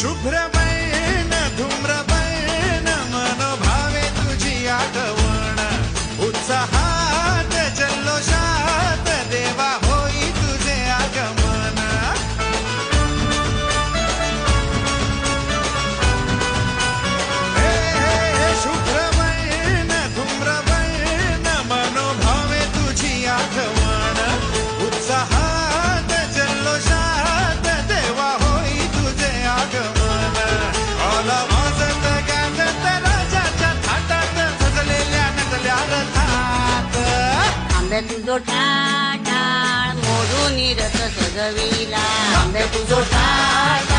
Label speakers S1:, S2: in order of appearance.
S1: शुभ्रबैन धूम्रबैन मनोभावे तुझी आठवण उत्साहात जल्लोषात देवा होई तुझे आगमन हे हे हे शुभ्रबैन धूम्रबैन मनोभावे तुझी आठवण उत्साहात जल्लोषात देवा होई तुझे आगमन आला वाजत गाजत राजाच्या थाटात सजलेल्या नटल्या रथात
S2: आंबे तुझो टाळ मोडून रथ सजविला
S1: आंबे तुझो टाळ